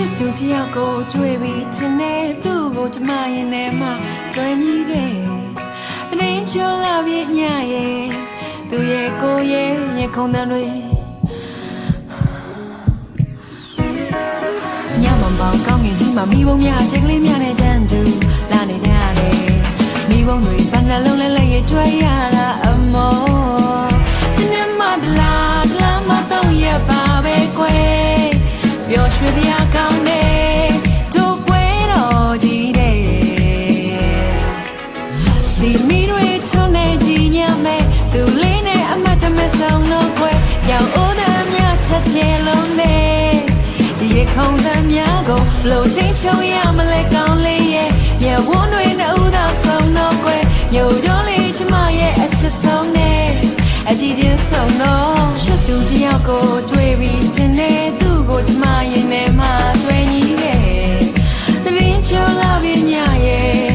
စ်သူတယောက်ကိုတွေ့ပြီးထင်နေသူ့ကိုကျမရင်ထဲမှာတွင်ကြီးခဲ့တရင်ချောလာပြညရဲ့သူရဲ့ကိုရဲ့ရခုံတန်တွေညမပေါင်းကောင်းငင်ကြီးမှာမိဘုံများချိန်ကလေးများနဲ့တန်းတူလာနေကြတယ်မိဘုံတွေဘယ်နှလုံးလဲလဲရဲ့ကြွယ်ရတာအမောဒီနေ့မှတလားမတော့ရပါပဲကွယ်ပျော်ရွှင်စရာကောင်းတယ်တို့ပွဲတော်ကြီးတဲ့စီမီတွေချုံနေကြီးညမဲ့သူလေးနဲ့အမတ်တမဆောင်လို့ကွယ်ရောက်အိုးသားများချက်ချေလုံးနဲ့ဒီရခုံးသားများကိုလို့ချင်းချုံရမလဲကောင်းလေးရဲ့မြဝန်းတွေနဲ့ဥသာဆောင်တော့ကွယ်ညိုကြောလေးချမရဲ့အချစ်ဆုံးနဲ့အကြည့်ချင်းဆုံးတော့ချစ်သူတယောက်ကိုတွေ့ပြီးထင်နေသူ့ကိုကျမရင်ထဲမှာတွေ့ကြီးခဲ့တရင်ချောလာပြညရဲ့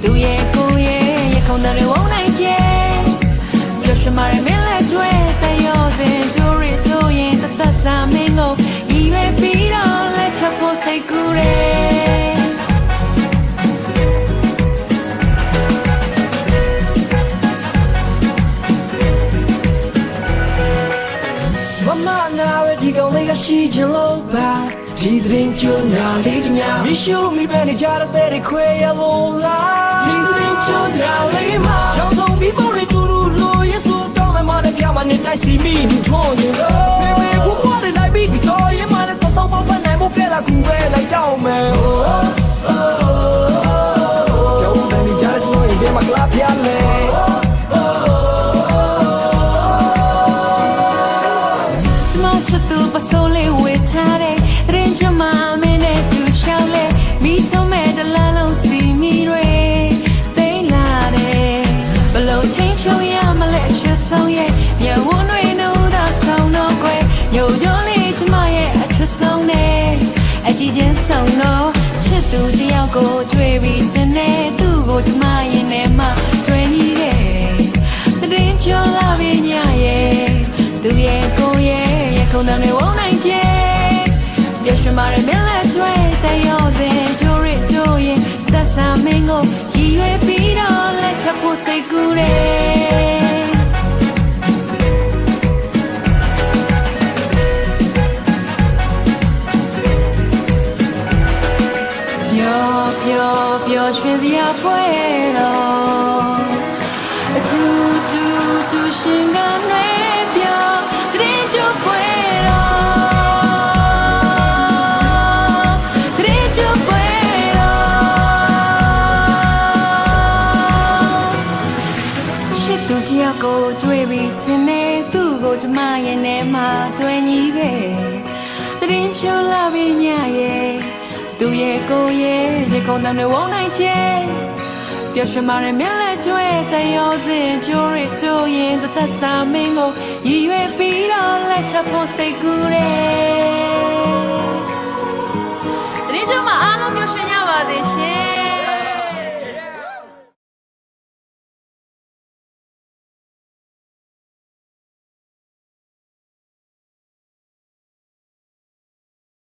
သူရဲ့ကိုရဲ့ရခုံတန်တွေဝုန်းနိုင်ချေပျော်ရွှင်မာရမင်းလက်ကျွဲတယောစင်ကျိုးရတို့ရင်တသက်စာမင်းကိုဤရွယ်ပြီးတော့လက်ချက်ဖို့စိတ်ကူးတယ်ဒီကောင်လေးကရှိချင်လို့ပါဒီသတင်းကြွညာလေးတညာမရှုမိပဲနေကြတဲ့ခွေရလို့လားဒီသတင်းကြွညာလေးမှာရောင်စုံပြီးပေါ်ရတူတူလို့ရဆိုတော့မမနဲ့ပြမနဲ့တိုက်စီမိဘူးထွန်နေလို့မေမေဘူးပေါ်နေလိုက်ပြီးဒီတော့ရမနဲ့တော့ဆောင်ပေါ်နိုင်ဖို့ပြလာကူပဲလိုက်တော့မယ်ရောင်တဲ့နေကြတဲ့လို့ဒီမှာကလာပြလဲပစိုးလေးဝေထားတဲ့ရင်ချမမင်းနဲ့သူရှောက်လဲမိချုံမဲ့တလားလုံးစီမီတွေသိလာတယ်ဘလို့ချင်းချုံရမလဲအချစ်ဆုံးရဲ့မြဝန်းတွေနှုတ်သာဆောင်တော့ကွယ်ညိုကြောလေးချမရဲ့အချစ်ဆုံးနဲ့အကြည့်ချင်းဆုံးတော့ချစ်သူတယောက်ကိုတွေ့ပြီးစနေသူ့ကိုကျမရင်ထဲမှာတွေ့ကြီးတယ်တရင်ချောလာပြညရဲ့သူရဲ့ကိုရဲ့ခုံတန်တွေဝုန်းနိုင်ချေပျော်ရွှင်မာရမင်းလက်ကျွဲတယောစင်ကျိုးရတို့ရင်သက်စာမင်းကိုရည်ရွယ်ပြီးတော့လက်ချက်ဖို့စိတ်ကူးတယ်ပျော်ရွှင်စရာပွဲတော်အတူတူရှင်ကနေပျော်တဲ့ကြွပွဲကိုတွေ့ပြီးထင်နေသူ့ကိုကျမရဲ့ထဲမှာတွေ့ကြီးခဲ့တရင်ချောလာပြညရဲ့သူရဲ့ကိုရဲ့ရေကုန်တန်တွေဝုန်းနိုင်ချေပျော်ရွှင်မာရမင်းလက်ကျွဲတယောစင်ကျိုးရတို့ရင်တသက်စာမင်းကိုရည်ရွယ်ပြီးတော့လက်ချက်ဖို့စိတ်ကူးတယ်